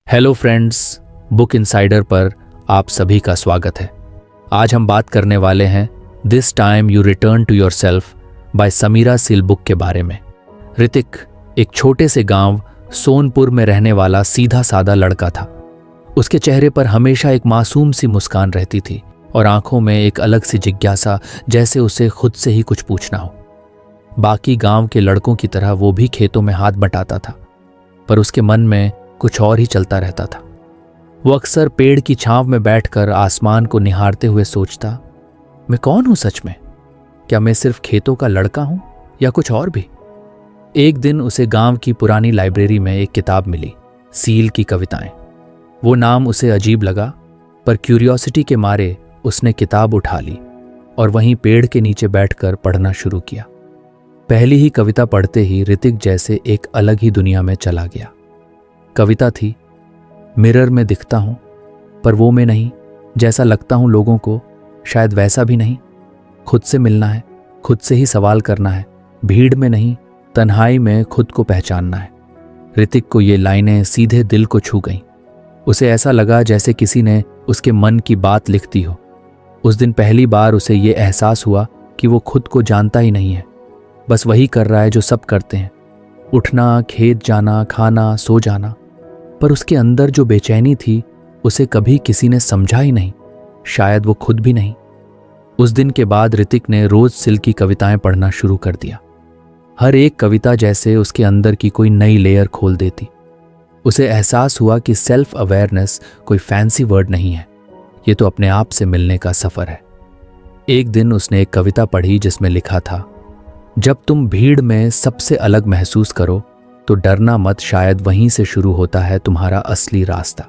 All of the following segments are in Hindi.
हेलो फ्रेंड्स, बुक इनसाइडर पर आप सभी का स्वागत है। आज हम बात करने वाले हैं this time you return to yourself by समीरा सिलबुक के बारे में। ऋतिक एक छोटे से गांव सोनपुर में रहने वाला सीधा साधा लड़का था। उसके चेहरे पर हमेशा एक मासूम सी मुस्कान रहती थी और आंखों में एक अलग सी जिज्ञासा, जैसे उसे खुद से ही कुछ पूछना हो। बाकी गांव के लड़कों की तरह वो भी खेतों में हाथ बटाता था, पर उसके मन में कुछ और ही चलता रहता था। वो अक्सर पेड़ की छांव में बैठकर आसमान को निहारते हुए सोचता, मैं कौन हूं सच में? क्या मैं सिर्फ खेतों का लड़का हूं या कुछ और भी? एक दिन उसे गांव की पुरानी लाइब्रेरी में एक किताब मिली, सील की कविताएं। वो नाम उसे अजीब लगा, पर क्यूरियोसिटी के मारे उसने किताब उठा ली और वहीं पेड़ के नीचे बैठकर पढ़ना शुरू किया। पहली ही कविता पढ़ते ही ऋतिक जैसे एक अलग ही दुनिया में चला गया। कविता थी, मिरर में दिखता हूं पर वो मैं नहीं, जैसा लगता हूं लोगों को शायद वैसा भी नहीं। खुद से मिलना है, खुद से ही सवाल करना है, भीड़ में नहीं तन्हाई में खुद को पहचानना है। ऋतिक को ये लाइनें सीधे दिल को छू गईं। उसे ऐसा लगा जैसे किसी ने उसके मन की बात लिख दी हो। उस दिन पहली बार उसे ये एहसास हुआ कि वो खुद को जानता ही नहीं है, बस वही कर रहा है जो सब करते हैं, उठना, खेत जाना, खाना, सो जाना। पर उसके अंदर जो बेचैनी थी उसे कभी किसी ने समझा ही नहीं, शायद वो खुद भी नहीं। उस दिन के बाद ऋतिक ने रोज सिल की कविताएं पढ़ना शुरू कर दिया। हर एक कविता जैसे उसके अंदर की कोई नई लेयर खोल देती। उसे एहसास हुआ कि सेल्फ अवेयरनेस कोई फैंसी वर्ड नहीं है, ये तो अपने आप से मिलने का सफर है। एक दिन उसने एक कविता पढ़ी जिसमें लिखा था, जब तुम भीड़ में सबसे अलग महसूस करो तो डरना मत, शायद वहीं से शुरू होता है तुम्हारा असली रास्ता।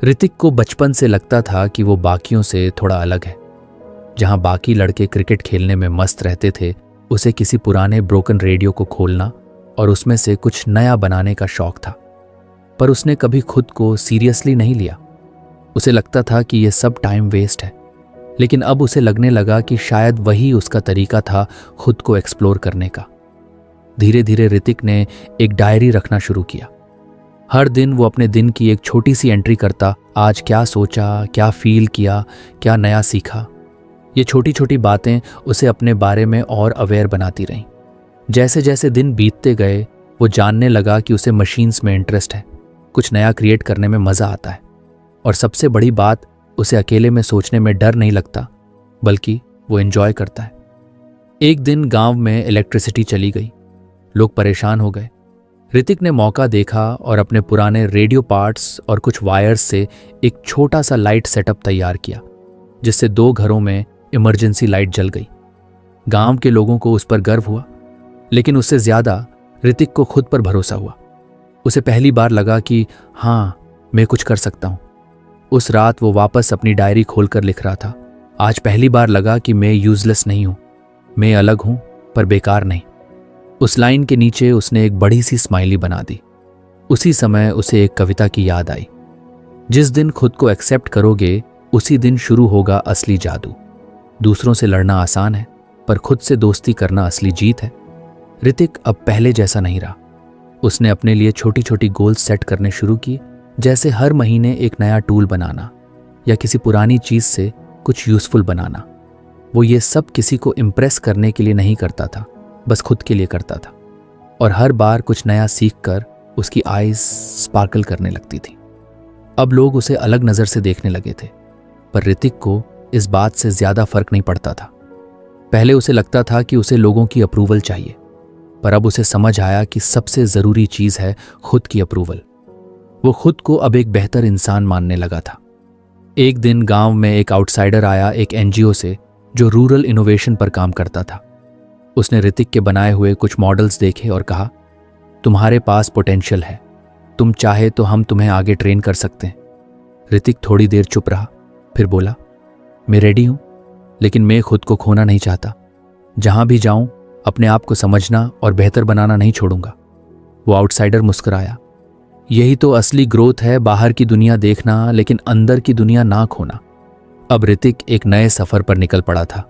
ऋतिक को बचपन से लगता था कि वो बाकियों से थोड़ा अलग है। जहां बाकी लड़के क्रिकेट खेलने में मस्त रहते थे, उसे किसी पुराने ब्रोकन रेडियो को खोलना और उसमें से कुछ नया बनाने का शौक था। पर उसने कभी खुद को सीरियसली नहीं लिया। उसे लगता था कि ये सब टाइम वेस्ट है। लेकिन अब उसे लगने लगा कि शायद वही उसका तरीका था खुद को एक्सप्लोर करने का। धीरे धीरे ऋतिक ने एक डायरी रखना शुरू किया। हर दिन वो अपने दिन की एक छोटी सी एंट्री करता, आज क्या सोचा, क्या फील किया, क्या नया सीखा। ये छोटी छोटी बातें उसे अपने बारे में और अवेयर बनाती रहीं। जैसे जैसे दिन बीतते गए वो जानने लगा कि उसे मशीन्स में इंटरेस्ट है, कुछ नया क्रिएट करने में मज़ा आता है। और सबसे बड़ी बात, उसे अकेले में सोचने में डर नहीं लगता, बल्कि वो एंजॉय करता है। एक दिन गांव में इलेक्ट्रिसिटी चली गई। लोग परेशान हो गए। ऋतिक ने मौका देखा और अपने पुराने रेडियो पार्ट्स और कुछ वायर्स से एक छोटा सा लाइट सेटअप तैयार किया, जिससे 2 घरों में इमरजेंसी लाइट जल गई। गांव के लोगों को उस पर गर्व हुआ, लेकिन उससे ज्यादा ऋतिक को खुद पर भरोसा हुआ। उसे पहली बार लगा कि हाँ, मैं कुछ कर सकता हूं। उस रात वो वापस अपनी डायरी खोलकर लिख रहा था। आज पहली बार लगा कि मैं यूजलेस नहीं हूं, मैं अलग हूं पर बेकार नहीं। उस लाइन के नीचे उसने एक बड़ी सी स्माइली बना दी। उसी समय उसे एक कविता की याद आई, जिस दिन खुद को एक्सेप्ट करोगे उसी दिन शुरू होगा असली जादू। दूसरों से लड़ना आसान है, पर खुद से दोस्ती करना असली जीत है। ऋतिक अब पहले जैसा नहीं रहा। उसने अपने लिए छोटी छोटी गोल्स सेट करने शुरू किए, जैसे हर महीने एक नया टूल बनाना या किसी पुरानी चीज से कुछ यूजफुल बनाना। वो ये सब किसी को इम्प्रेस करने के लिए नहीं करता था, बस खुद के लिए करता था। और हर बार कुछ नया सीखकर उसकी आईज स्पार्कल करने लगती थी। अब लोग उसे अलग नजर से देखने लगे थे, पर ऋतिक को इस बात से ज्यादा फर्क नहीं पड़ता था। पहले उसे लगता था कि उसे लोगों की अप्रूवल चाहिए, पर अब उसे समझ आया कि सबसे जरूरी चीज है खुद की अप्रूवल। वो खुद को अब एक बेहतर इंसान मानने लगा था। एक दिन गांव में एक आउटसाइडर आया, एक एनजीओ से जो रूरल इनोवेशन पर काम करता था। उसने ऋतिक के बनाए हुए कुछ मॉडल्स देखे और कहा, तुम्हारे पास पोटेंशियल है, तुम चाहे तो हम तुम्हें आगे ट्रेन कर सकते हैं। ऋतिक थोड़ी देर चुप रहा, फिर बोला, मैं रेडी हूं, लेकिन मैं खुद को खोना नहीं चाहता। जहां भी जाऊं अपने आप को समझना और बेहतर बनाना नहीं छोड़ूंगा। वो आउटसाइडर मुस्कुराया, यही तो असली ग्रोथ है, बाहर की दुनिया देखना लेकिन अंदर की दुनिया ना खोना। अब ऋतिक एक नए सफर पर निकल पड़ा था,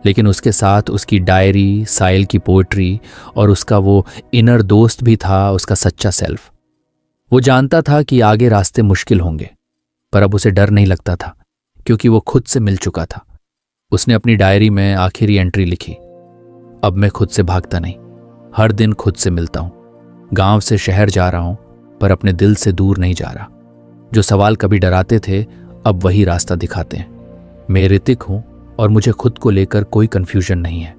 लेकिन उसके साथ उसकी डायरी, साहिल की पोएट्री और उसका वो इनर दोस्त भी था, उसका सच्चा सेल्फ। वो जानता था कि आगे रास्ते मुश्किल होंगे, पर अब उसे डर नहीं लगता था क्योंकि वो खुद से मिल चुका था। उसने अपनी डायरी में आखिरी एंट्री लिखी, अब मैं खुद से भागता नहीं, हर दिन खुद से मिलता हूं। गांव से शहर जा रहा हूं, पर अपने दिल से दूर नहीं जा रहा। जो सवाल कभी डराते थे अब वही रास्ता दिखाते हैं। मैं ऋतिक हूं और मुझे खुद को लेकर कोई कंफ्यूजन नहीं है।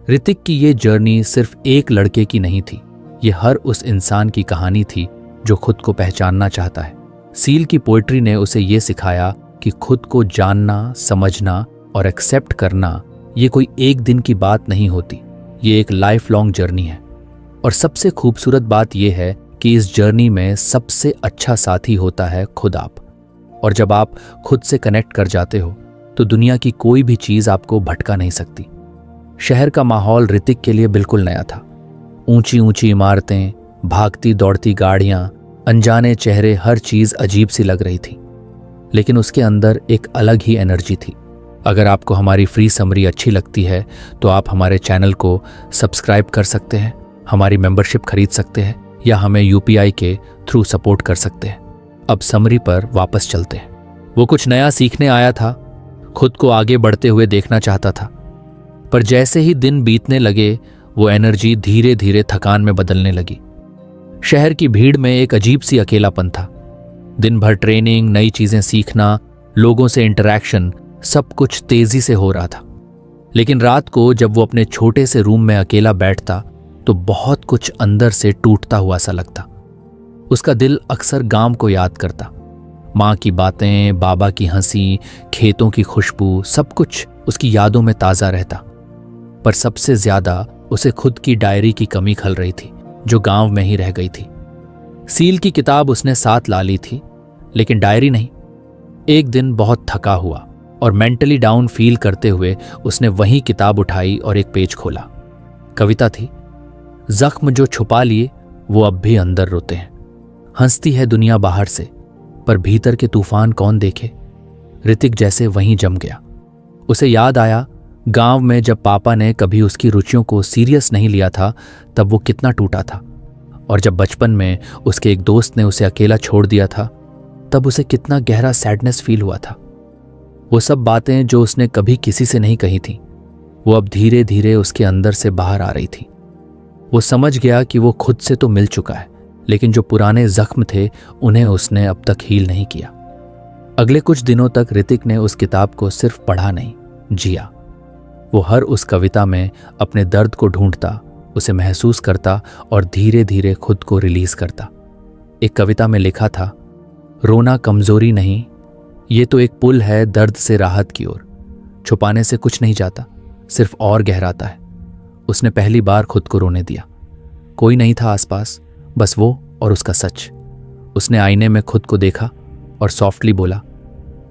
ऋतिक की ये जर्नी सिर्फ एक लड़के की नहीं थी, ये हर उस इंसान की कहानी थी जो खुद को पहचानना चाहता है। सील की पोएट्री ने उसे ये सिखाया कि खुद को जानना, समझना और एक्सेप्ट करना ये कोई एक दिन की बात नहीं होती, ये एक लाइफ लॉन्ग जर्नी है। और सबसे खूबसूरत बात यह है कि इस जर्नी में सबसे अच्छा साथी होता है खुद आप। और जब आप खुद से कनेक्ट कर जाते हो तो दुनिया की कोई भी चीज आपको भटका नहीं सकती। शहर का माहौल ऋतिक के लिए बिल्कुल नया था। ऊंची ऊंची इमारतें, भागती दौड़ती गाड़ियां, अनजाने चेहरे, हर चीज अजीब सी लग रही थी। लेकिन उसके अंदर एक अलग ही एनर्जी थी। अगर आपको हमारी फ्री समरी अच्छी लगती है तो आप हमारे चैनल को सब्सक्राइब कर सकते हैं, हमारी मेंबरशिप खरीद सकते हैं या हमें यूपीआई के थ्रू सपोर्ट कर सकते हैं। अब समरी पर वापस चलते हैं। वो कुछ नया सीखने आया था, खुद को आगे बढ़ते हुए देखना चाहता था, पर जैसे ही दिन बीतने लगे वो एनर्जी धीरे धीरे थकान में बदलने लगी। शहर की भीड़ में एक अजीब सी अकेलापन था। दिन भर ट्रेनिंग, नई चीजें सीखना, लोगों से इंटरैक्शन, सब कुछ तेजी से हो रहा था। लेकिन रात को जब वो अपने छोटे से रूम में अकेला बैठता तो बहुत कुछ अंदर से टूटता हुआ सा लगता। उसका दिल अक्सर गांव को याद करता। माँ की बातें, बाबा की हंसी, खेतों की खुशबू, सब कुछ उसकी यादों में ताजा रहता। पर सबसे ज्यादा उसे खुद की डायरी की कमी खल रही थी, जो गांव में ही रह गई थी। सील की किताब उसने साथ ला ली थी, लेकिन डायरी नहीं। एक दिन बहुत थका हुआ और मेंटली डाउन फील करते हुए उसने वही किताब उठाई और एक पेज खोला। कविता थी, जख्म जो छुपा लिए वो अब भी अंदर रोते हैं। हंसती है दुनिया बाहर से, पर भीतर के तूफान कौन देखे। ऋतिक जैसे वहीं जम गया। उसे याद आया गांव में जब पापा ने कभी उसकी रुचियों को सीरियस नहीं लिया था तब वो कितना टूटा था। और जब बचपन में उसके एक दोस्त ने उसे अकेला छोड़ दिया था तब उसे कितना गहरा सैडनेस फील हुआ था। वो सब बातें जो उसने कभी किसी से नहीं कही थी, वो अब धीरे धीरे उसके अंदर से बाहर आ रही थी। वो समझ गया कि वो खुद से तो मिल चुका है, लेकिन जो पुराने जख्म थे उन्हें उसने अब तक हील नहीं किया। अगले कुछ दिनों तक ऋतिक ने उस किताब को सिर्फ पढ़ा नहीं, जिया। वो हर उस कविता में अपने दर्द को ढूंढता, उसे महसूस करता और धीरे धीरे खुद को रिलीज करता। एक कविता में लिखा था, रोना कमजोरी नहीं, ये तो एक पुल है दर्द से राहत की ओर। छुपाने से कुछ नहीं जाता, सिर्फ और गहराता है। उसने पहली बार खुद को रोने दिया। कोई नहीं था आसपास, बस वो और उसका सच। उसने आईने में खुद को देखा और सॉफ्टली बोला,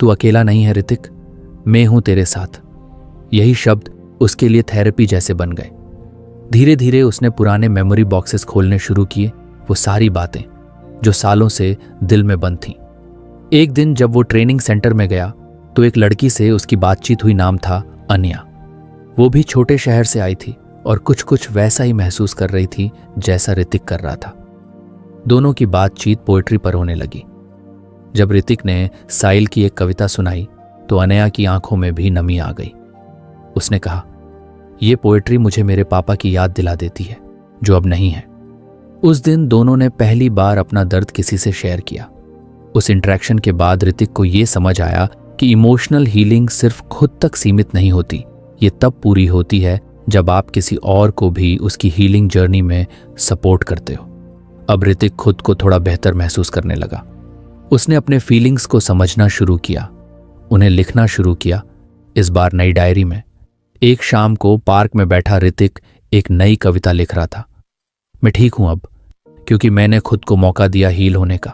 तू अकेला नहीं है ऋतिक, मैं हूं तेरे साथ। यही शब्द उसके लिए थेरेपी जैसे बन गए। धीरे धीरे उसने पुराने मेमोरी बॉक्सेस खोलने शुरू किए, वो सारी बातें जो सालों से दिल में बंद थीं। एक दिन जब वो ट्रेनिंग सेंटर में गया तो एक लड़की से उसकी बातचीत हुई, नाम था अनिया। वो भी छोटे शहर से आई थी और कुछ कुछ वैसा ही महसूस कर रही थी जैसा ऋतिक कर रहा था। दोनों की बातचीत पोएट्री पर होने लगी। जब ऋतिक ने साइल की एक कविता सुनाई तो अनया की आंखों में भी नमी आ गई। उसने कहा, यह पोएट्री मुझे मेरे पापा की याद दिला देती है, जो अब नहीं है। उस दिन दोनों ने पहली बार अपना दर्द किसी से शेयर किया। उस इंटरेक्शन के बाद ऋतिक को यह समझ आया कि इमोशनल हीलिंग सिर्फ खुद तक सीमित नहीं होती, ये तब पूरी होती है जब आप किसी और को भी उसकी हीलिंग जर्नी में सपोर्ट करते हो। अब ऋतिक खुद को थोड़ा बेहतर महसूस करने लगा। उसने अपने फीलिंग्स को समझना शुरू किया, उन्हें लिखना शुरू किया, इस बार नई डायरी में। एक शाम को पार्क में बैठा ऋतिक एक नई कविता लिख रहा था। मैं ठीक हूं अब, क्योंकि मैंने खुद को मौका दिया हील होने का।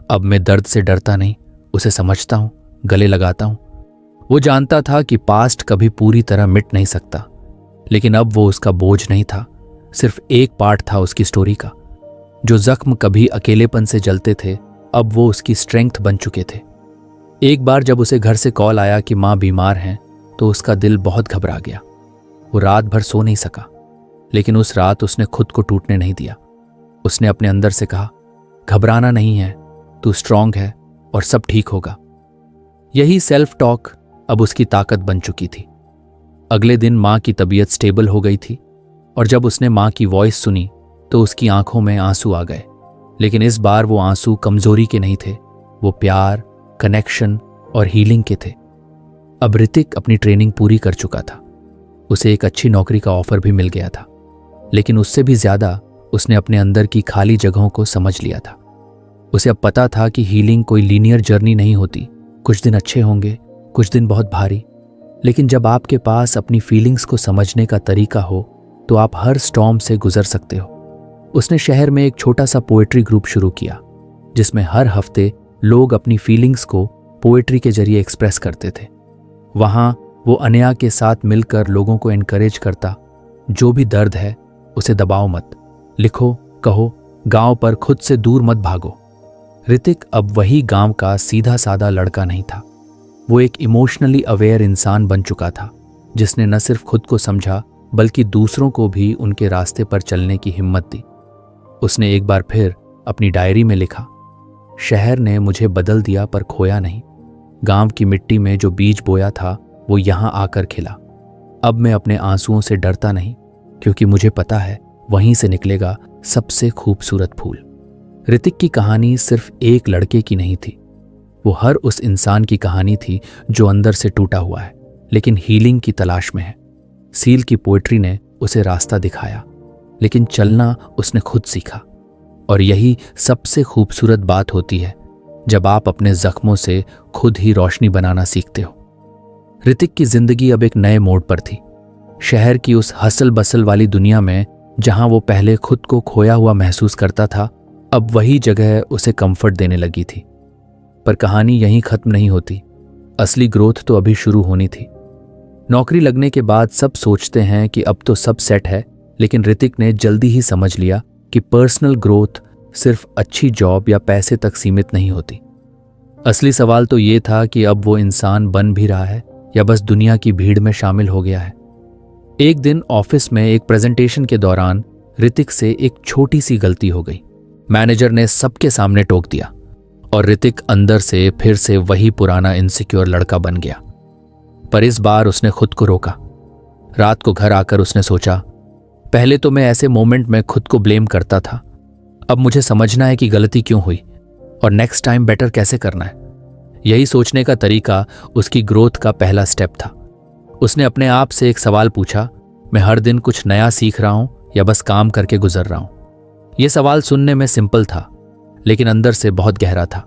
अब मैं दर्द से डरता नहीं, उसे समझता हूं, गले लगाता हूं। वो जानता था कि पास्ट कभी पूरी तरह मिट नहीं सकता, लेकिन अब वो उसका बोझ नहीं था, सिर्फ एक पार्ट था उसकी स्टोरी का। जो जख्म कभी अकेलेपन से जलते थे, अब वो उसकी स्ट्रेंथ बन चुके थे। एक बार जब उसे घर से कॉल आया कि माँ बीमार हैं, तो उसका दिल बहुत घबरा गया। वो रात भर सो नहीं सका, लेकिन उस रात उसने खुद को टूटने नहीं दिया। उसने अपने अंदर से कहा, घबराना नहीं है, तू स्ट्रांग है और सब ठीक होगा। यही सेल्फ टॉक अब उसकी ताकत बन चुकी थी। अगले दिन माँ की तबीयत स्टेबल हो गई थी और जब उसने माँ की वॉइस सुनी तो उसकी आंखों में आंसू आ गए। लेकिन इस बार वो आंसू कमजोरी के नहीं थे, वो प्यार, कनेक्शन और हीलिंग के थे। अब ऋतिक अपनी ट्रेनिंग पूरी कर चुका था। उसे एक अच्छी नौकरी का ऑफर भी मिल गया था, लेकिन उससे भी ज्यादा उसने अपने अंदर की खाली जगहों को समझ लिया था। उसे अब पता था कि हीलिंग कोई लीनियर जर्नी नहीं होती। कुछ दिन अच्छे होंगे, कुछ दिन बहुत भारी, लेकिन जब आपके पास अपनी फीलिंग्स को समझने का तरीका हो तो आप हर स्टॉर्म से गुजर सकते हो। उसने शहर में एक छोटा सा पोएट्री ग्रुप शुरू किया, जिसमें हर हफ्ते लोग अपनी फीलिंग्स को पोएट्री के जरिए एक्सप्रेस करते थे। वहां वो अनया के साथ मिलकर लोगों को एनकरेज करता, जो भी दर्द है उसे दबाओ मत, लिखो, कहो, गांव पर खुद से दूर मत भागो। ऋतिक अब वही गांव का सीधा साधा लड़का नहीं था। वो एक इमोशनली अवेयर इंसान बन चुका था, जिसने न सिर्फ खुद को समझा बल्कि दूसरों को भी उनके रास्ते पर चलने की हिम्मत दी। उसने एक बार फिर अपनी डायरी में लिखा, शहर ने मुझे बदल दिया पर खोया नहीं। गांव की मिट्टी में जो बीज बोया था वो यहां आकर खिला। अब मैं अपने आंसुओं से डरता नहीं, क्योंकि मुझे पता है वहीं से निकलेगा सबसे खूबसूरत फूल। ऋतिक की कहानी सिर्फ एक लड़के की नहीं थी, वो हर उस इंसान की कहानी थी जो अंदर से टूटा हुआ है लेकिन हीलिंग की तलाश में है। सील की पोएट्री ने उसे रास्ता दिखाया, लेकिन चलना उसने खुद सीखा। और यही सबसे खूबसूरत बात होती है, जब आप अपने जख्मों से खुद ही रोशनी बनाना सीखते हो। ऋतिक की जिंदगी अब एक नए मोड़ पर थी। शहर की उस हसल बसल वाली दुनिया में जहां वो पहले खुद को खोया हुआ महसूस करता था, अब वही जगह उसे कंफर्ट देने लगी थी। पर कहानी यहीं खत्म नहीं होती, असली ग्रोथ तो अभी शुरू होनी थी। नौकरी लगने के बाद सब सोचते हैं कि अब तो सब सेट है, लेकिन ऋतिक ने जल्दी ही समझ लिया कि पर्सनल ग्रोथ सिर्फ अच्छी जॉब या पैसे तक सीमित नहीं होती। असली सवाल तो ये था कि अब वो इंसान बन भी रहा है या बस दुनिया की भीड़ में शामिल हो गया है। एक दिन ऑफिस में एक प्रेजेंटेशन के दौरान ऋतिक से एक छोटी सी गलती हो गई। मैनेजर ने सबके सामने टोक दिया और ऋतिक अंदर से फिर से वही पुराना इनसिक्योर लड़का बन गया। पर इस बार उसने खुद को रोका। रात को घर आकर उसने सोचा, पहले तो मैं ऐसे मोमेंट में खुद को ब्लेम करता था, अब मुझे समझना है कि गलती क्यों हुई और नेक्स्ट टाइम बेटर कैसे करना है। यही सोचने का तरीका उसकी ग्रोथ का पहला स्टेप था। उसने अपने आप से एक सवाल पूछा, मैं हर दिन कुछ नया सीख रहा हूं या बस काम करके गुजर रहा हूं। यह सवाल सुनने में सिंपल था, लेकिन अंदर से बहुत गहरा था।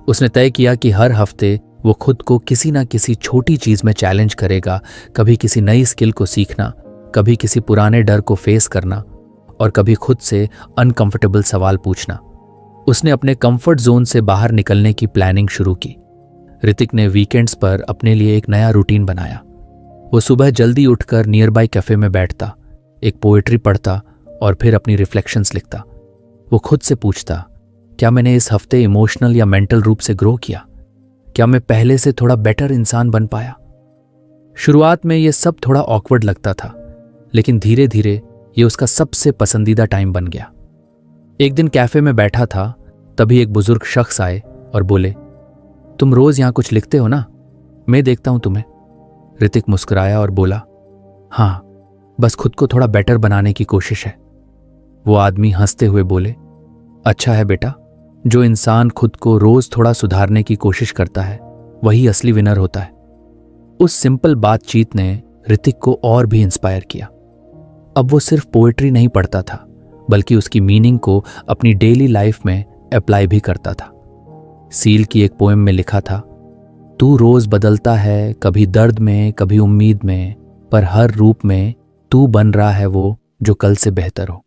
उसने तय किया कि हर हफ्ते वो खुद को किसी ना किसी छोटी चीज में चैलेंज करेगा, कभी किसी नई स्किल को सीखना, कभी किसी पुराने डर को फेस करना और कभी खुद से अनकंफर्टेबल सवाल पूछना। उसने अपने कंफर्ट जोन से बाहर निकलने की प्लानिंग शुरू की। ऋतिक ने वीकेंड्स पर अपने लिए एक नया रूटीन बनाया। वो सुबह जल्दी उठकर नियर बाय कैफे में बैठता, एक पोएट्री पढ़ता और फिर अपनी रिफ्लेक्शंस लिखता। वो खुद से पूछता, क्या मैंने इस हफ्ते इमोशनल या मेंटल रूप से ग्रो किया? क्या मैं पहले से थोड़ा बेटर इंसान बन पाया? शुरुआत में ये सब थोड़ा ऑकवर्ड लगता था, लेकिन धीरे धीरे ये उसका सबसे पसंदीदा टाइम बन गया। एक दिन कैफे में बैठा था, तभी एक बुजुर्ग शख्स आए और बोले, तुम रोज यहां कुछ लिखते हो ना, मैं देखता हूं तुम्हें। ऋतिक मुस्कुराया और बोला, हाँ, बस खुद को थोड़ा बेटर बनाने की कोशिश है। वो आदमी हंसते हुए बोले, अच्छा है बेटा, जो इंसान खुद को रोज थोड़ा सुधारने की कोशिश करता है वही असली विनर होता है। उस सिंपल बातचीत ने ऋतिक को और भी इंस्पायर किया। अब वो सिर्फ पोएट्री नहीं पढ़ता था, बल्कि उसकी मीनिंग को अपनी डेली लाइफ में अप्लाई भी करता था। सील की एक पोएम में लिखा था, तू रोज बदलता है, कभी दर्द में कभी उम्मीद में, पर हर रूप में तू बन रहा है वो जो कल से बेहतर हो।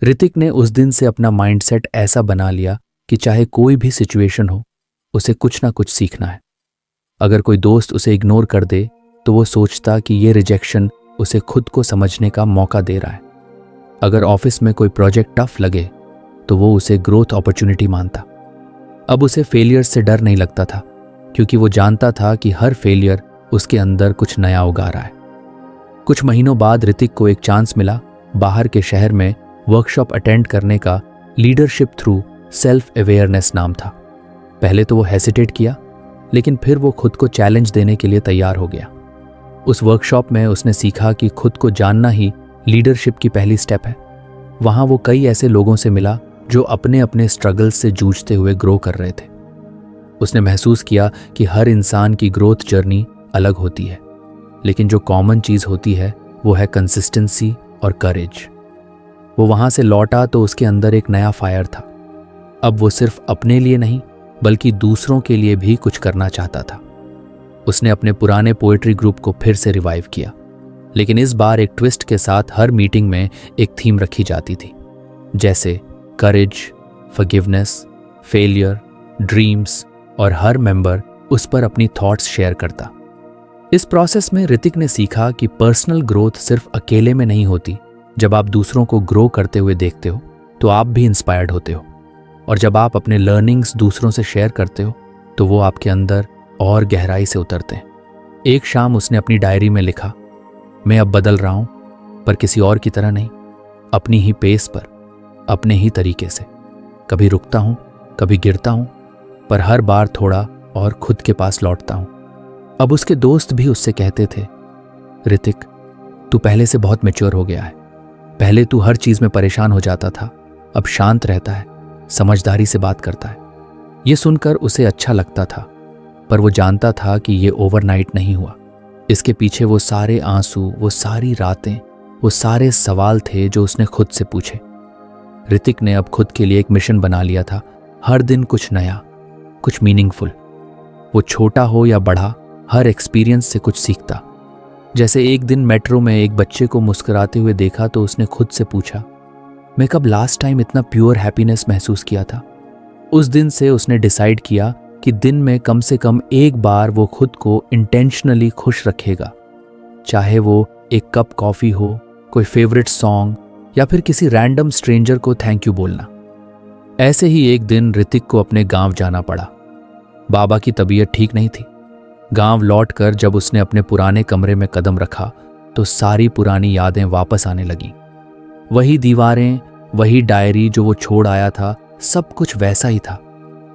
ऋतिक ने उस दिन से अपना माइंडसेट ऐसा बना लिया कि चाहे कोई भी सिचुएशन हो, उसे कुछ ना कुछ सीखना है। अगर कोई दोस्त उसे इग्नोर कर दे तो वो सोचता कि ये रिजेक्शन उसे खुद को समझने का मौका दे रहा है। अगर ऑफिस में कोई प्रोजेक्ट टफ लगे तो वो उसे ग्रोथ अपॉर्चुनिटी मानता। अब उसे फेलियर से डर नहीं लगता था, क्योंकि वो जानता था कि हर फेलियर उसके अंदर कुछ नया उगा रहा है। कुछ महीनों बाद ऋतिक को एक चांस मिला बाहर के शहर में वर्कशॉप अटेंड करने का, लीडरशिप थ्रू सेल्फ अवेयरनेस नाम था। पहले तो वो हेसिटेट किया, लेकिन फिर वो खुद को चैलेंज देने के लिए तैयार हो गया। उस वर्कशॉप में उसने सीखा कि खुद को जानना ही लीडरशिप की पहली स्टेप है। वहाँ वो कई ऐसे लोगों से मिला जो अपने अपने स्ट्रगल्स से जूझते हुए ग्रो कर रहे थे। उसने महसूस किया कि हर इंसान की ग्रोथ जर्नी अलग होती है, लेकिन जो कॉमन चीज़ होती है वो है कंसिस्टेंसी और करेज। वो वहाँ से लौटा तो उसके अंदर एक नया फायर था। अब वो सिर्फ अपने लिए नहीं बल्कि दूसरों के लिए भी कुछ करना चाहता था। उसने अपने पुराने पोएट्री ग्रुप को फिर से रिवाइव किया, लेकिन इस बार एक ट्विस्ट के साथ। हर मीटिंग में एक थीम रखी जाती थी, जैसे करेज, फॉरगिवनेस, फेलियर, ड्रीम्स, और हर मेंबर उस पर अपनी थॉट्स शेयर करता। इस प्रोसेस में ऋतिक ने सीखा कि पर्सनल ग्रोथ सिर्फ अकेले में नहीं होती। जब आप दूसरों को ग्रो करते हुए देखते हो तो आप भी इंस्पायर्ड होते हो, और जब आप अपने लर्निंग्स दूसरों से शेयर करते हो तो वो आपके अंदर और गहराई से उतरते हैं। एक शाम उसने अपनी डायरी में लिखा, मैं अब बदल रहा हूं, पर किसी और की तरह नहीं, अपनी ही पेस पर, अपने ही तरीके से। कभी रुकता हूं, कभी गिरता हूं, पर हर बार थोड़ा और खुद के पास लौटता हूं। अब उसके दोस्त भी उससे कहते थे, ऋतिक, तू पहले से बहुत मैच्योर हो गया है। पहले तू हर चीज में परेशान हो जाता था, अब शांत रहता है, समझदारी से बात करता है। ये सुनकर उसे अच्छा लगता था, पर वो जानता था कि ये ओवरनाइट नहीं हुआ। इसके पीछे वो सारे आंसू, वो सारी रातें, वो सारे सवाल थे जो उसने खुद से पूछे। ऋतिक ने अब खुद के लिए एक मिशन बना लिया था, हर दिन कुछ नया, कुछ मीनिंगफुल। वो छोटा हो या बड़ा, हर एक्सपीरियंस से कुछ सीखता। जैसे एक दिन मेट्रो में एक बच्चे को मुस्कुराते हुए देखा तो उसने खुद से पूछा, मैं कब लास्ट टाइम इतना प्योर हैप्पीनेस महसूस किया था। उस दिन से उसने डिसाइड किया कि दिन में कम से कम एक बार वो खुद को इंटेंशनली खुश रखेगा, चाहे वो एक कप कॉफी हो, कोई फेवरेट सॉन्ग, या फिर किसी रैंडम स्ट्रेंजर को थैंक यू बोलना। ऐसे ही एक दिन ऋतिक को अपने गांव जाना पड़ा। बाबा की तबीयत ठीक नहीं थी। गांव लौटकर जब उसने अपने पुराने कमरे में कदम रखा तो सारी पुरानी यादें वापस आने लगीं। वही दीवारें, वही डायरी जो वो छोड़ आया था, सब कुछ वैसा ही था,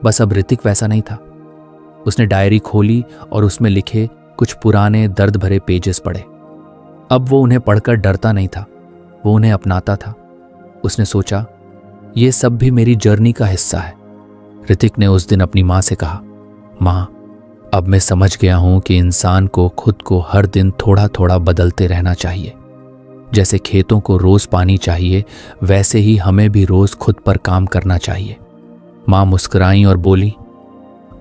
बस अब ऋतिक वैसा नहीं था। उसने डायरी खोली और उसमें लिखे कुछ पुराने दर्द भरे पेजेस पढ़े। अब वो उन्हें पढ़कर डरता नहीं था, वो उन्हें अपनाता था। उसने सोचा, ये सब भी मेरी जर्नी का हिस्सा है। ऋतिक ने उस दिन अपनी माँ से कहा, माँ, अब मैं समझ गया हूं कि इंसान को खुद को हर दिन थोड़ा थोड़ा बदलते रहना चाहिए। जैसे खेतों को रोज पानी चाहिए, वैसे ही हमें भी रोज खुद पर काम करना चाहिए। माँ मुस्कुराई और बोली,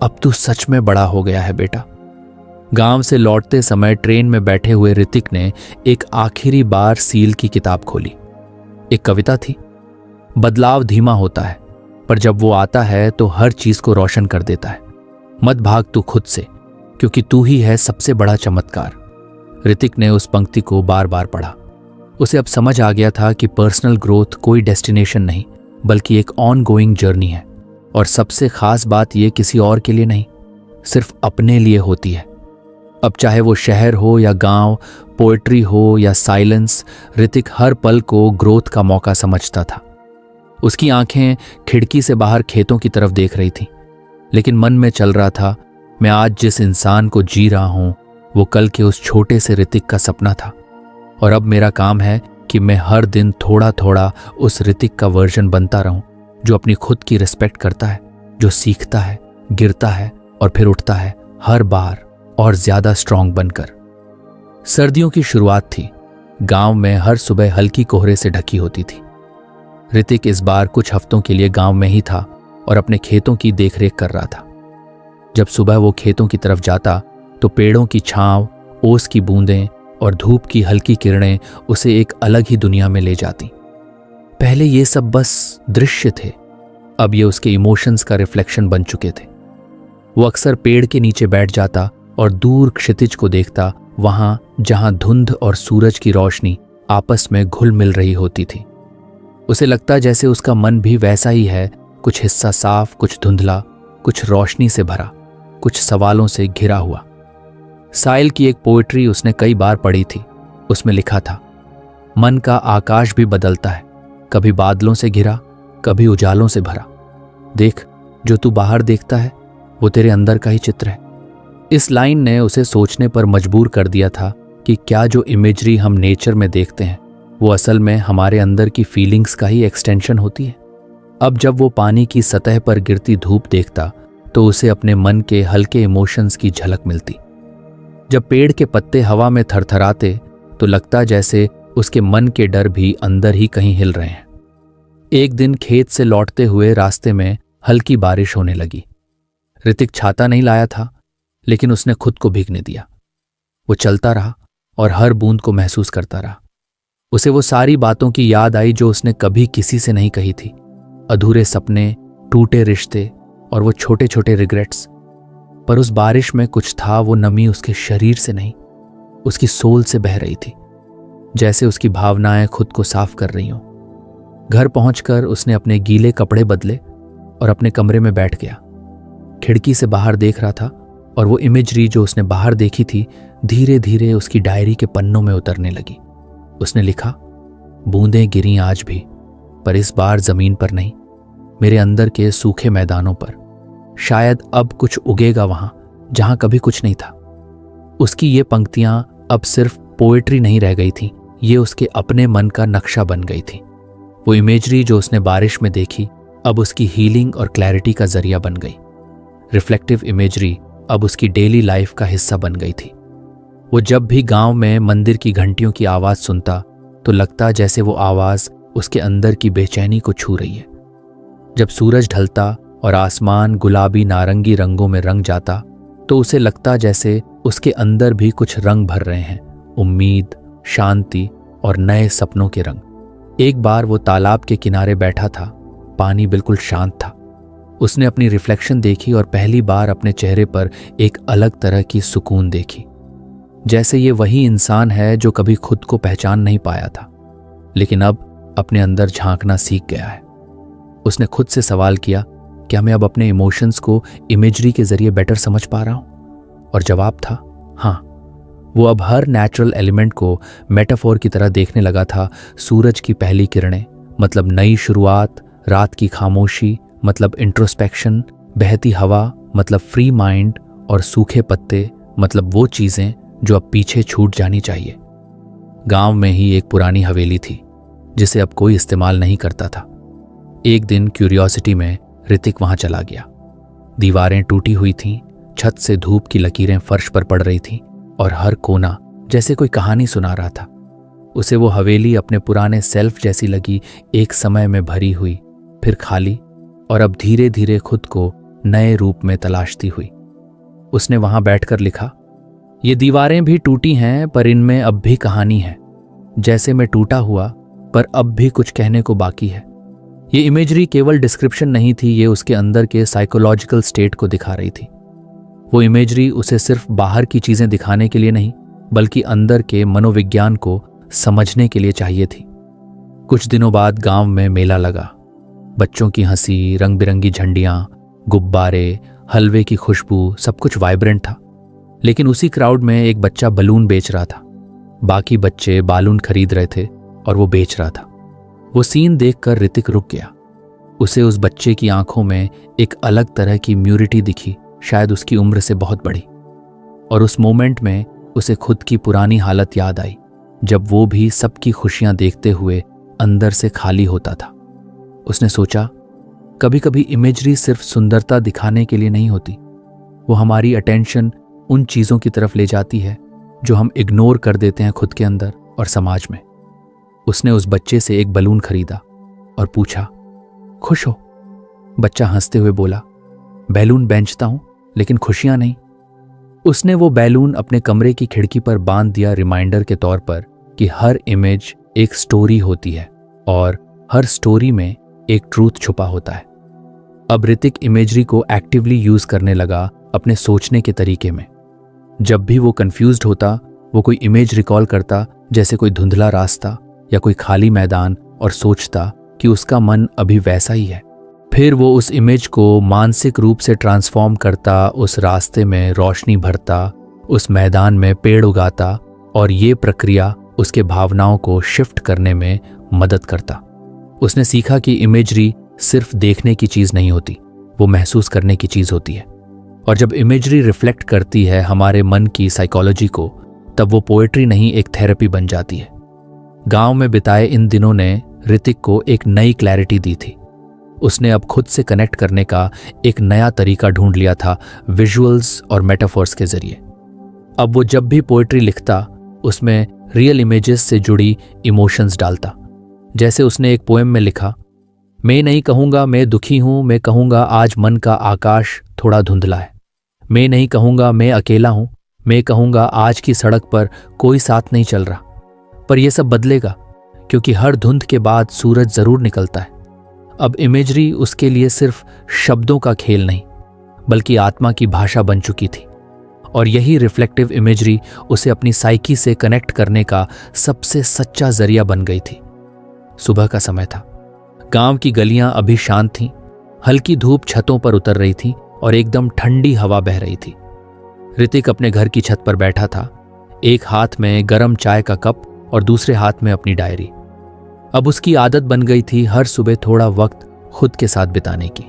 अब तू सच में बड़ा हो गया है बेटा। गांव से लौटते समय ट्रेन में बैठे हुए ऋतिक ने एक आखिरी बार सील की किताब खोली। एक कविता थी, बदलाव धीमा होता है, पर जब वो आता है तो हर चीज को रोशन कर देता है। मत भाग तू खुद से, क्योंकि तू ही है सबसे बड़ा चमत्कार। ऋतिक ने उस पंक्ति को बार बार पढ़ा। उसे अब समझ आ गया था कि पर्सनल ग्रोथ कोई डेस्टिनेशन नहीं, बल्कि एक ऑनगोइंग जर्नी है। और सबसे खास बात यह किसी और के लिए नहीं, सिर्फ अपने लिए होती है। अब चाहे वो शहर हो या गांव, पोएट्री हो या साइलेंस, ऋतिक हर पल को ग्रोथ का मौका समझता था। उसकी आंखें खिड़की से बाहर खेतों की तरफ देख रही थीं, लेकिन मन में चल रहा था, मैं आज जिस इंसान को जी रहा हूं वो कल के उस छोटे से ऋतिक का सपना था। और अब मेरा काम है कि मैं हर दिन थोड़ा थोड़ा उस ऋतिक का वर्जन बनता रहूं, जो अपनी खुद की रिस्पेक्ट करता है, जो सीखता है, गिरता है और फिर उठता है, हर बार और ज्यादा स्ट्रांग बनकर। सर्दियों की शुरुआत थी। गांव में हर सुबह हल्की कोहरे से ढकी होती थी। ऋतिक इस बार कुछ हफ्तों के लिए गांव में ही था और अपने खेतों की देखरेख कर रहा था। जब सुबह वो खेतों की तरफ जाता तो पेड़ों की छांव, ओस की बूंदें और धूप की हल्की किरणें उसे एक अलग ही दुनिया में ले जाती। पहले ये सब बस दृश्य थे, अब ये उसके इमोशंस का रिफ्लेक्शन बन चुके थे। वो अक्सर पेड़ के नीचे बैठ जाता और दूर क्षितिज को देखता, वहां जहां धुंध और सूरज की रोशनी आपस में घुल मिल रही होती थी। उसे लगता जैसे उसका मन भी वैसा ही है, कुछ हिस्सा साफ, कुछ धुंधला, कुछ रोशनी से भरा, कुछ सवालों से घिरा हुआ। साइल की एक पोएट्री उसने कई बार पढ़ी थी। उसमें लिखा था, मन का आकाश भी बदलता है, कभी बादलों से घिरा, कभी उजालों से भरा। देख, जो तू बाहर देखता है वो तेरे अंदर का ही चित्र है। इस लाइन ने उसे सोचने पर मजबूर कर दिया था कि क्या जो इमेजरी हम नेचर में देखते हैं वो असल में हमारे अंदर की फीलिंग्स का ही एक्सटेंशन होती है। अब जब वो पानी की सतह पर गिरती धूप देखता तो उसे अपने मन के हल्के इमोशंस की झलक मिलती। जब पेड़ के पत्ते हवा में थरथराते तो लगता जैसे उसके मन के डर भी अंदर ही कहीं हिल रहे हैं। एक दिन खेत से लौटते हुए रास्ते में हल्की बारिश होने लगी। ऋतिक छाता नहीं लाया था, लेकिन उसने खुद को भीगने दिया। वो चलता रहा और हर बूंद को महसूस करता रहा। उसे वो सारी बातों की याद आई जो उसने कभी किसी से नहीं कही थी। अधूरे सपने, टूटे रिश्ते और वो छोटे छोटे रिग्रेट्स। पर उस बारिश में कुछ था, वो नमी उसके शरीर से नहीं, उसकी सोल से बह रही थी, जैसे उसकी भावनाएं खुद को साफ कर रही हों। घर पहुंचकर उसने अपने गीले कपड़े बदले और अपने कमरे में बैठ गया। खिड़की से बाहर देख रहा था और वो इमेजरी जो उसने बाहर देखी थी धीरे धीरे उसकी डायरी के पन्नों में उतरने लगी। उसने लिखा, बूंदें गिरी आज भी, पर इस बार जमीन पर नहीं, मेरे अंदर के सूखे मैदानों पर। शायद अब कुछ उगेगा वहां जहां कभी कुछ नहीं था। उसकी ये पंक्तियां अब सिर्फ पोएट्री नहीं रह गई थी, ये उसके अपने मन का नक्शा बन गई थी। वो इमेजरी जो उसने बारिश में देखी अब उसकी हीलिंग और क्लैरिटी का जरिया बन गई। रिफ्लेक्टिव इमेजरी अब उसकी डेली लाइफ का हिस्सा बन गई थी। वो जब भी गांव में मंदिर की घंटियों की आवाज सुनता तो लगता जैसे वो आवाज उसके अंदर की बेचैनी को छू रही है। जब सूरज ढलता और आसमान गुलाबी नारंगी रंगों में रंग जाता तो उसे लगता जैसे उसके अंदर भी कुछ रंग भर रहे हैं, उम्मीद, शांति और नए सपनों के रंग। एक बार वो तालाब के किनारे बैठा था, पानी बिल्कुल शांत था। उसने अपनी रिफ्लेक्शन देखी और पहली बार अपने चेहरे पर एक अलग तरह की सुकून देखी, जैसे ये वही इंसान है जो कभी खुद को पहचान नहीं पाया था, लेकिन अब अपने अंदर झांकना सीख गया है। उसने खुद से सवाल किया, क्या मैं अब अपने इमोशंस को इमेजरी के जरिए बेटर समझ पा रहा हूं? और जवाब था हाँ। वो अब हर नेचुरल एलिमेंट को मेटाफोर की तरह देखने लगा था। सूरज की पहली किरणें मतलब नई शुरुआत, रात की खामोशी मतलब इंट्रोस्पेक्शन, बहती हवा मतलब फ्री माइंड और सूखे पत्ते मतलब वो चीजें जो अब पीछे छूट जानी चाहिए। गांव में ही एक पुरानी हवेली थी जिसे अब कोई इस्तेमाल नहीं करता था। एक दिन क्यूरियोसिटी में ऋतिक वहां चला गया। दीवारें टूटी हुई थीं, छत से धूप की लकीरें फर्श पर पड़ रही थीं और हर कोना जैसे कोई कहानी सुना रहा था। उसे वो हवेली अपने पुराने सेल्फ जैसी लगी, एक समय में भरी हुई, फिर खाली और अब धीरे धीरे खुद को नए रूप में तलाशती हुई। उसने वहां बैठकर लिखा, ये दीवारें भी टूटी हैं पर इनमें अब भी कहानी है, जैसे मैं टूटा हुआ पर अब भी कुछ कहने को बाकी है। ये इमेजरी केवल डिस्क्रिप्शन नहीं थी, ये उसके अंदर के साइकोलॉजिकल स्टेट को दिखा रही थी। वो इमेजरी उसे सिर्फ बाहर की चीजें दिखाने के लिए नहीं बल्कि अंदर के मनोविज्ञान को समझने के लिए चाहिए थी। कुछ दिनों बाद गांव में मेला लगा। बच्चों की हंसी, रंग बिरंगी झंडियां, गुब्बारे, हलवे की खुशबू, सब कुछ वाइब्रेंट था। लेकिन उसी क्राउड में एक बच्चा बलून बेच रहा था। बाकी बच्चे बालून खरीद रहे थे और वो बेच रहा था। वो सीन देखकर ऋतिक रुक गया। उसे उस बच्चे की आंखों में एक अलग तरह की म्यूरिटी दिखी, शायद उसकी उम्र से बहुत बड़ी। और उस मोमेंट में उसे खुद की पुरानी हालत याद आई, जब वो भी सबकी खुशियां देखते हुए अंदर से खाली होता था। उसने सोचा, कभी कभी इमेजरी सिर्फ सुंदरता दिखाने के लिए नहीं होती, वो हमारी अटेंशन उन चीजों की तरफ ले जाती है जो हम इग्नोर कर देते हैं खुद के अंदर और समाज में। उसने उस बच्चे से एक बलून खरीदा और पूछा, खुश हो? बच्चा हंसते हुए बोला, बैलून बेचता हूं लेकिन खुशियां नहीं। उसने वो बैलून अपने कमरे की खिड़की पर बांध दिया, रिमाइंडर के तौर पर कि हर इमेज एक स्टोरी होती है और हर स्टोरी में एक ट्रूथ छुपा होता है। अब ऋतिक इमेजरी को एक्टिवली यूज करने लगा अपने सोचने के तरीके में। जब भी वो कंफ्यूज्ड होता, वो कोई इमेज रिकॉल करता, जैसे कोई धुंधला रास्ता या कोई खाली मैदान, और सोचता कि उसका मन अभी वैसा ही है। फिर वो उस इमेज को मानसिक रूप से ट्रांसफॉर्म करता, उस रास्ते में रोशनी भरता, उस मैदान में पेड़ उगाता, और ये प्रक्रिया उसके भावनाओं को शिफ्ट करने में मदद करता। उसने सीखा कि इमेजरी सिर्फ देखने की चीज नहीं होती, वो महसूस करने की चीज होती है। और जब इमेजरी रिफ्लेक्ट करती है हमारे मन की साइकोलॉजी को, तब वो पोएट्री नहीं एक थेरेपी बन जाती है। गांव में बिताए इन दिनों ने ऋतिक को एक नई क्लैरिटी दी थी। उसने अब खुद से कनेक्ट करने का एक नया तरीका ढूंढ लिया था, विजुअल्स और मेटाफोर्स के जरिए। अब वो जब भी पोएट्री लिखता, उसमें रियल इमेजेस से जुड़ी इमोशंस डालता। जैसे उसने एक पोएम में लिखा, मैं नहीं कहूंगा मैं दुखी हूं, मैं कहूंगा आज मन का आकाश थोड़ा धुंधला है। मैं नहीं कहूंगा मैं अकेला हूं, मैं कहूंगा आज की सड़क पर कोई साथ नहीं चल रहा। पर यह सब बदलेगा, क्योंकि हर धुंध के बाद सूरज जरूर निकलता है। अब इमेजरी उसके लिए सिर्फ शब्दों का खेल नहीं, बल्कि आत्मा की भाषा बन चुकी थी। और यही रिफ्लेक्टिव इमेजरी उसे अपनी साइकी से कनेक्ट करने का सबसे सच्चा जरिया बन गई थी। सुबह का समय था। गांव की गलियां अभी शांत थीं। हल्की धूप छतों पर उतर रही थी और एकदम ठंडी हवा बह रही थी। ऋतिक अपने घर की छत पर बैठा था, एक हाथ में गरम चाय का कप और दूसरे हाथ में अपनी डायरी। अब उसकी आदत बन गई थी हर सुबह थोड़ा वक्त खुद के साथ बिताने की।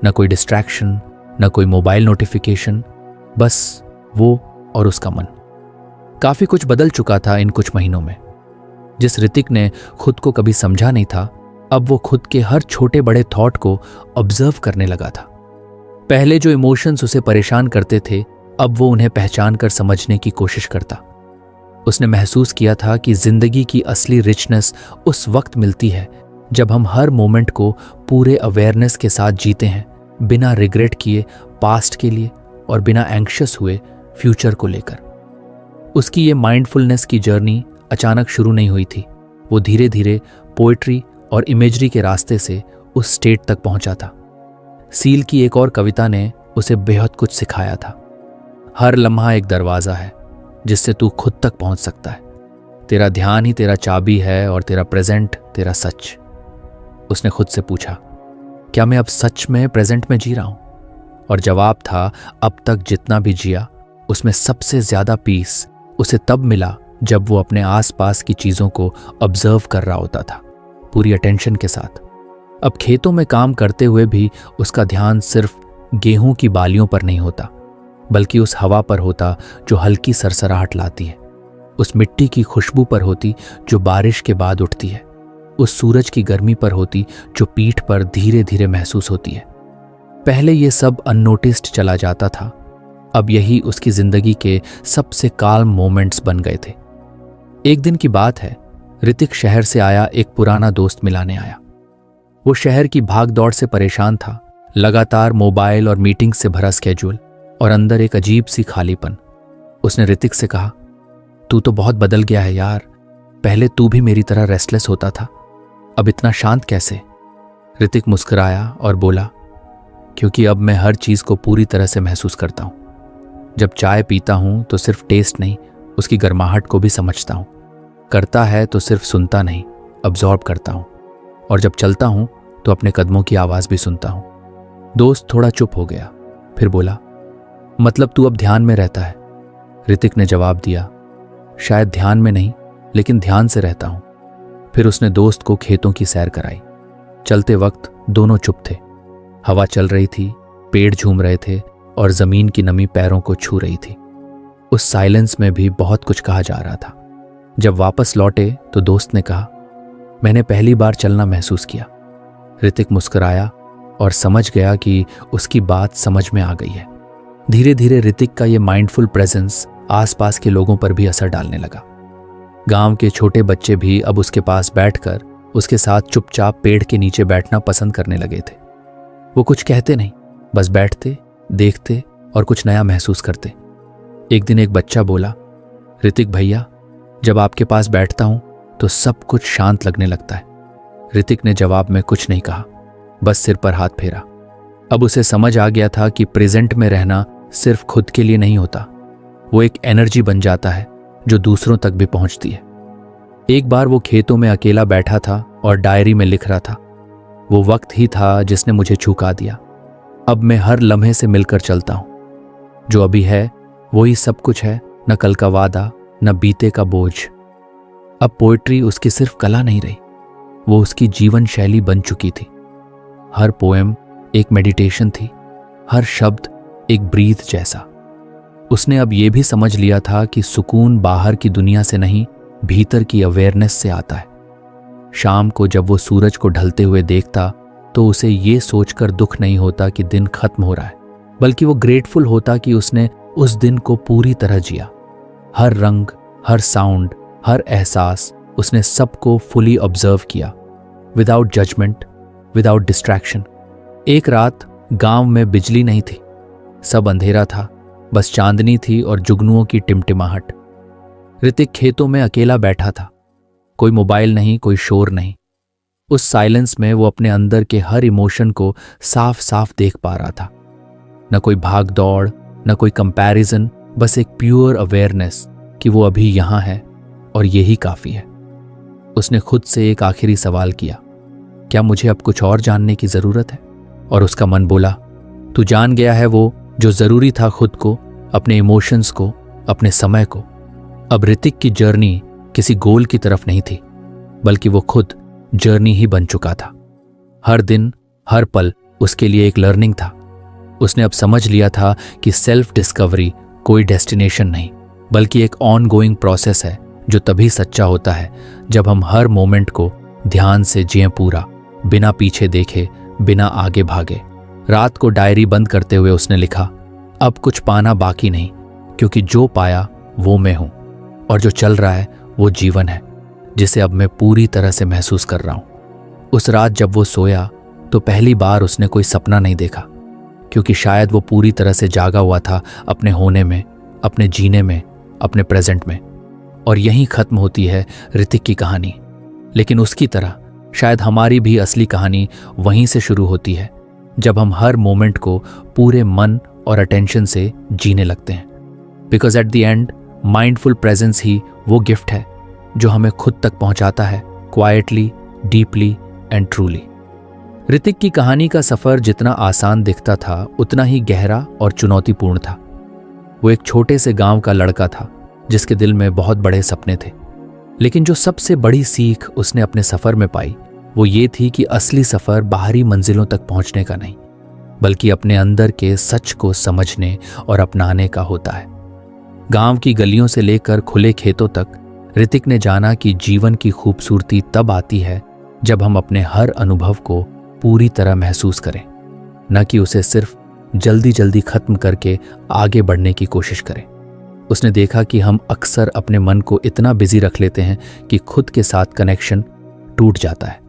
न कोई डिस्ट्रैक्शन, न कोई मोबाइल नोटिफिकेशन, बस वो और उसका मन। काफी कुछ बदल चुका था इन कुछ महीनों में। जिस ऋतिक ने खुद को कभी समझा नहीं था, अब वो खुद के हर छोटे बड़े थॉट को ऑब्जर्व करने लगा था। पहले जो इमोशंस उसे परेशान करते थे, अब वो उन्हें पहचान कर समझने की कोशिश करता। उसने महसूस किया था कि जिंदगी की असली रिचनेस उस वक्त मिलती है जब हम हर मोमेंट को पूरे अवेयरनेस के साथ जीते हैं, बिना रिग्रेट किए पास्ट के लिए और बिना एंग्शियस हुए फ्यूचर को लेकर। उसकी ये माइंडफुलनेस की जर्नी अचानक शुरू नहीं हुई थी। वो धीरे धीरे पोएट्री और इमेजरी के रास्ते से उस स्टेट तक पहुंचा था। सील की एक और कविता ने उसे बेहद कुछ सिखाया था। हर लम्हा एक दरवाजा है जिससे तू खुद तक पहुंच सकता है। तेरा ध्यान ही तेरा चाबी है और तेरा प्रेजेंट तेरा सच। उसने खुद से पूछा, क्या मैं अब सच में प्रेजेंट में जी रहा हूं? और जवाब था, अब तक जितना भी जिया उसमें सबसे ज्यादा पीस उसे तब मिला जब वो अपने आसपास की चीजों को ऑब्जर्व कर रहा होता था, पूरी अटेंशन के साथ। अब खेतों में काम करते हुए भी उसका ध्यान सिर्फ गेहूं की बालियों पर नहीं होता, बल्कि उस हवा पर होता जो हल्की सरसराहट लाती है, उस मिट्टी की खुशबू पर होती जो बारिश के बाद उठती है, उस सूरज की गर्मी पर होती जो पीठ पर धीरे धीरे महसूस होती है। पहले ये सब अननोटिस्ड चला जाता था, अब यही उसकी जिंदगी के सबसे काल्म मोमेंट्स बन गए थे। एक दिन की बात है, ऋतिक शहर से आया एक पुराना दोस्त मिलाने आया। वो शहर की भाग दौड़ से परेशान था, लगातार मोबाइल और मीटिंग से भरा स्केड्यूल और अंदर एक अजीब सी खालीपन। उसने ऋतिक से कहा, तू तो बहुत बदल गया है यार। पहले तू भी मेरी तरह रेस्टलेस होता था, अब इतना शांत कैसे? ऋतिक मुस्कुराया और बोला, क्योंकि अब मैं हर चीज को पूरी तरह से महसूस करता हूं। जब चाय पीता हूं तो सिर्फ टेस्ट नहीं, उसकी गर्माहट को भी समझता हूं। करता है तो सिर्फ सुनता नहीं, अब्जॉर्ब करता हूं। और जब चलता हूं तो अपने कदमों की आवाज भी सुनता हूं। दोस्त थोड़ा चुप हो गया, फिर बोला, मतलब तू अब ध्यान में रहता है? ऋतिक ने जवाब दिया, शायद ध्यान में नहीं, लेकिन ध्यान से रहता हूं। फिर उसने दोस्त को खेतों की सैर कराई। चलते वक्त दोनों चुप थे। हवा चल रही थी, पेड़ झूम रहे थे और जमीन की नमी पैरों को छू रही थी। उस साइलेंस में भी बहुत कुछ कहा जा रहा था। जब वापस लौटे तो दोस्त ने कहा, मैंने पहली बार चलना महसूस किया। ऋतिक मुस्कुराया और समझ गया कि उसकी बात समझ में आ गई है। धीरे धीरे ऋतिक का ये माइंडफुल प्रेजेंस आसपास के लोगों पर भी असर डालने लगा। गांव के छोटे बच्चे भी अब उसके पास बैठकर उसके साथ चुपचाप पेड़ के नीचे बैठना पसंद करने लगे थे। वो कुछ कहते नहीं, बस बैठते, देखते और कुछ नया महसूस करते। एक दिन एक बच्चा बोला, ऋतिक भैया, जब आपके पास बैठता हूं तो सब कुछ शांत लगने लगता है। ऋतिक ने जवाब में कुछ नहीं कहा, बस सिर पर हाथ फेरा। अब उसे समझ आ गया था कि प्रेजेंट में रहना सिर्फ खुद के लिए नहीं होता, वो एक एनर्जी बन जाता है जो दूसरों तक भी पहुंचती है। एक बार वो खेतों में अकेला बैठा था और डायरी में लिख रहा था, वो वक्त ही था जिसने मुझे झुका दिया। अब मैं हर लम्हे से मिलकर चलता हूं। जो अभी है वही सब कुछ है, न कल का वादा, न बीते का बोझ। अब पोएट्री उसकी सिर्फ कला नहीं रही, वो उसकी जीवन शैली बन चुकी थी। हर पोएम एक मेडिटेशन थी, हर शब्द एक ब्रीथ जैसा। उसने अब ये भी समझ लिया था कि सुकून बाहर की दुनिया से नहीं, भीतर की अवेयरनेस से आता है। शाम को जब वो सूरज को ढलते हुए देखता तो उसे ये सोचकर दुख नहीं होता कि दिन खत्म हो रहा है, बल्कि वो ग्रेटफुल होता कि उसने उस दिन को पूरी तरह जिया। हर रंग, हर साउंड, हर एहसास, उसने सबको फुली ऑब्जर्व किया, विदाउट जजमेंट, विदाउट डिस्ट्रैक्शन। एक रात गांव में बिजली नहीं थी, सब अंधेरा था, बस चांदनी थी और जुगनुओं की टिमटिमाहट। ऋतिक खेतों में अकेला बैठा था, कोई मोबाइल नहीं, कोई शोर नहीं। उस साइलेंस में वो अपने अंदर के हर इमोशन को साफ साफ देख पा रहा था। न कोई भाग दौड़, न कोई कंपैरिजन, बस एक प्योर अवेयरनेस कि वो अभी यहां है और यही काफी है। उसने खुद से एक आखिरी सवाल किया, क्या मुझे अब कुछ और जानने की जरूरत है? और उसका मन बोला, तू जान गया है वो जो जरूरी था, खुद को, अपने इमोशंस को, अपने समय को। अब ऋतिक की जर्नी किसी गोल की तरफ नहीं थी, बल्कि वो खुद जर्नी ही बन चुका था। हर दिन, हर पल उसके लिए एक लर्निंग था। उसने अब समझ लिया था कि सेल्फ डिस्कवरी कोई डेस्टिनेशन नहीं, बल्कि एक ऑन गोइंग प्रोसेस है जो तभी सच्चा होता है जब हम हर मोमेंट को ध्यान से जिएं पूरा, बिना पीछे देखे, बिना आगे भागे। रात को डायरी बंद करते हुए उसने लिखा, अब कुछ पाना बाकी नहीं, क्योंकि जो पाया वो मैं हूं, और जो चल रहा है वो जीवन है, जिसे अब मैं पूरी तरह से महसूस कर रहा हूं। उस रात जब वो सोया तो पहली बार उसने कोई सपना नहीं देखा, क्योंकि शायद वो पूरी तरह से जागा हुआ था अपने होने में, अपने जीने में, अपने प्रेजेंट में। और यहीं खत्म होती है ऋतिक की कहानी। लेकिन उसकी तरह शायद हमारी भी असली कहानी वहीं से शुरू होती है, जब हम हर मोमेंट को पूरे मन और अटेंशन से जीने लगते हैं। Because at the end mindful presence ही वो गिफ्ट है जो हमें खुद तक पहुंचाता है, quietly, deeply and truly. Hrithik की कहानी का सफर जितना आसान दिखता था, उतना ही गहरा और चुनौतीपूर्ण था। वो एक छोटे से गांव का लड़का था जिसके दिल में बहुत बड़े सपने थे। लेकिन जो सबसे बड़ी सीख उसने अपने सफर में पाई वो ये थी कि असली सफर बाहरी मंजिलों तक पहुंचने का नहीं, बल्कि अपने अंदर के सच को समझने और अपनाने का होता है। गांव की गलियों से लेकर खुले खेतों तक ऋतिक ने जाना कि जीवन की खूबसूरती तब आती है जब हम अपने हर अनुभव को पूरी तरह महसूस करें, न कि उसे सिर्फ जल्दी जल्दी खत्म करके आगे बढ़ने की कोशिश करें। उसने देखा कि हम अक्सर अपने मन को इतना बिजी रख लेते हैं कि खुद के साथ कनेक्शन टूट जाता है।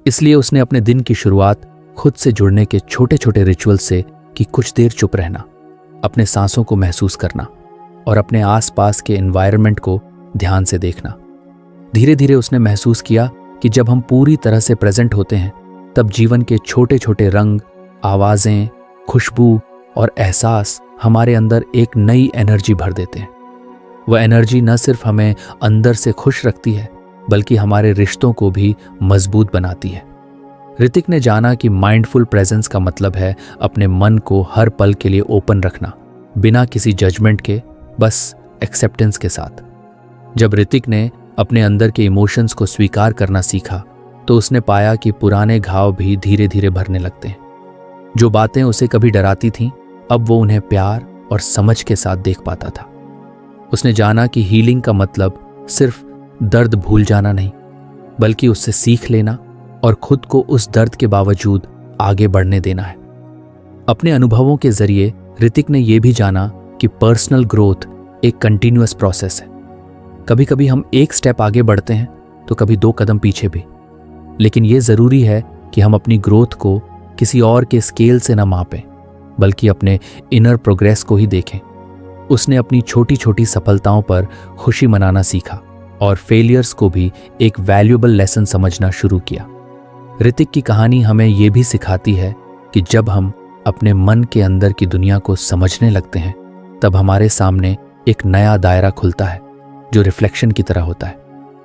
इसलिए उसने अपने दिन की शुरुआत खुद से जुड़ने के छोटे छोटे रिचुअल से कि कुछ देर चुप रहना, अपने सांसों को महसूस करना और अपने आसपास के एनवायरनमेंट को ध्यान से देखना। धीरे धीरे उसने महसूस किया कि जब हम पूरी तरह से प्रेजेंट होते हैं, तब जीवन के छोटे छोटे रंग, आवाजें, खुशबू और एहसास हमारे अंदर एक नई एनर्जी भर देते हैं। वह एनर्जी न सिर्फ हमें अंदर से खुश रखती है, बल्कि हमारे रिश्तों को भी मजबूत बनाती है। ऋतिक ने जाना कि माइंडफुल प्रेजेंस का मतलब है अपने मन को हर पल के लिए ओपन रखना, बिना किसी जजमेंट के, बस एक्सेप्टेंस के साथ। जब ऋतिक ने अपने अंदर के इमोशंस को स्वीकार करना सीखा, तो उसने पाया कि पुराने घाव भी धीरे धीरे भरने लगते हैं। जो बातें उसे कभी डराती थीं, अब वो उन्हें प्यार और समझ के साथ देख पाता था। उसने जाना कि हीलिंग का मतलब सिर्फ दर्द भूल जाना नहीं, बल्कि उससे सीख लेना और खुद को उस दर्द के बावजूद आगे बढ़ने देना है। अपने अनुभवों के जरिए ऋतिक ने यह भी जाना कि पर्सनल ग्रोथ एक कंटिन्यूअस प्रोसेस है। कभी कभी हम एक स्टेप आगे बढ़ते हैं तो कभी 2 कदम पीछे भी, लेकिन यह जरूरी है कि हम अपनी ग्रोथ को किसी और के स्केल से न मापें, बल्कि अपने इनर प्रोग्रेस को ही देखें। उसने अपनी छोटी छोटी सफलताओं पर खुशी मनाना सीखा और फेलियर्स को भी एक वैल्यूएबल लेसन समझना शुरू किया। ऋतिक की कहानी हमें यह भी सिखाती है कि जब हम अपने मन के अंदर की दुनिया को समझने लगते हैं, तब हमारे सामने एक नया दायरा खुलता है जो रिफ्लेक्शन की तरह होता है।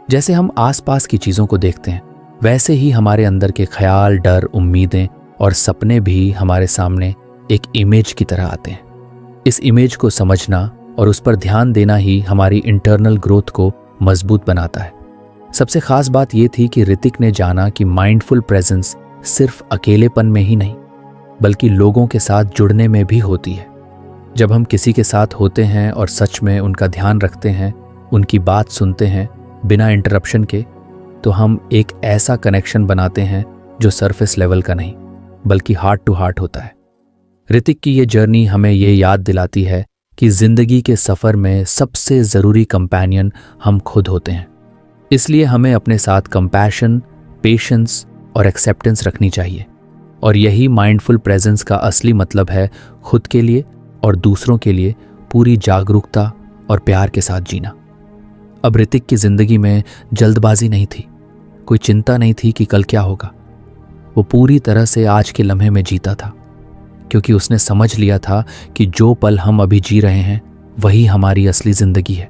जैसे हम आसपास की चीजों को देखते हैं, वैसे ही हमारे अंदर के ख्याल, डर, उम्मीदें और सपने भी हमारे सामने एक इमेज की तरह आते हैं। इस इमेज को समझना और उस पर ध्यान देना ही हमारी इंटरनल ग्रोथ को मजबूत बनाता है। सबसे खास बात यह थी कि ऋतिक ने जाना कि माइंडफुल प्रेजेंस सिर्फ अकेलेपन में ही नहीं, बल्कि लोगों के साथ जुड़ने में भी होती है। जब हम किसी के साथ होते हैं और सच में उनका ध्यान रखते हैं, उनकी बात सुनते हैं बिना इंटरप्शन के, तो हम एक ऐसा कनेक्शन बनाते हैं जो सरफेस लेवल का नहीं बल्कि हार्ट टू हार्ट होता है। ऋतिक की ये जर्नी हमें ये याद दिलाती है कि जिंदगी के सफ़र में सबसे ज़रूरी कंपेनियन हम खुद होते हैं। इसलिए हमें अपने साथ कंपैशन, पेशेंस और एक्सेप्टेंस रखनी चाहिए। और यही माइंडफुल प्रेजेंस का असली मतलब है, खुद के लिए और दूसरों के लिए पूरी जागरूकता और प्यार के साथ जीना। अब ऋतिक की जिंदगी में जल्दबाजी नहीं थी, कोई चिंता नहीं थी कि कल क्या होगा। वो पूरी तरह से आज के लम्हे में जीता था, क्योंकि उसने समझ लिया था कि जो पल हम अभी जी रहे हैं वही हमारी असली जिंदगी है।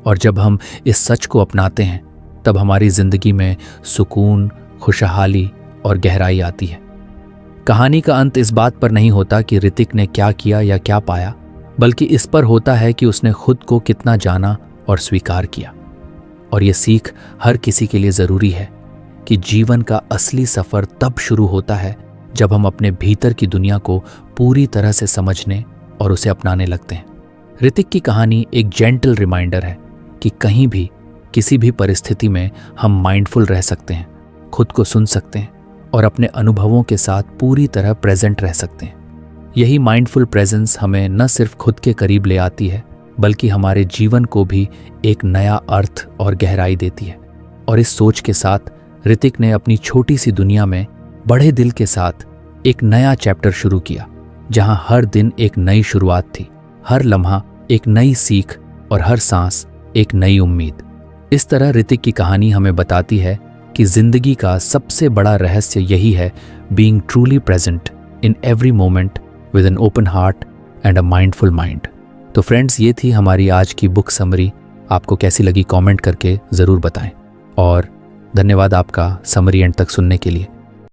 और जब हम इस सच को अपनाते हैं तब हमारी जिंदगी में सुकून, खुशहाली और गहराई आती है। कहानी का अंत इस बात पर नहीं होता कि ऋतिक ने क्या किया या क्या पाया, बल्कि इस पर होता है कि उसने खुद को कितना जाना और स्वीकार किया। और ये सीख हर किसी के लिए ज़रूरी है कि जीवन का असली सफ़र तब शुरू होता है जब हम अपने भीतर की दुनिया को पूरी तरह से समझने और उसे अपनाने लगते हैं। ऋतिक की कहानी एक जेंटल रिमाइंडर है कि कहीं भी, किसी भी परिस्थिति में हम माइंडफुल रह सकते हैं, खुद को सुन सकते हैं और अपने अनुभवों के साथ पूरी तरह प्रेजेंट रह सकते हैं। यही माइंडफुल प्रेजेंस हमें न सिर्फ खुद के करीब ले आती है, बल्कि हमारे जीवन को भी एक नया अर्थ और गहराई देती है। और इस सोच के साथ ऋतिक ने अपनी छोटी सी दुनिया में बड़े दिल के साथ एक नया चैप्टर शुरू किया, जहां हर दिन एक नई शुरुआत थी, हर लम्हा एक नई सीख और हर सांस एक नई उम्मीद। इस तरह ऋतिक की कहानी हमें बताती है कि जिंदगी का सबसे बड़ा रहस्य यही है, being truly present in every moment with an open heart and a mindful mind. तो फ्रेंड्स, ये थी हमारी आज की बुक समरी। आपको कैसी लगी कमेंट करके ज़रूर बताएं। और धन्यवाद आपका समरी एंड तक सुनने के लिए।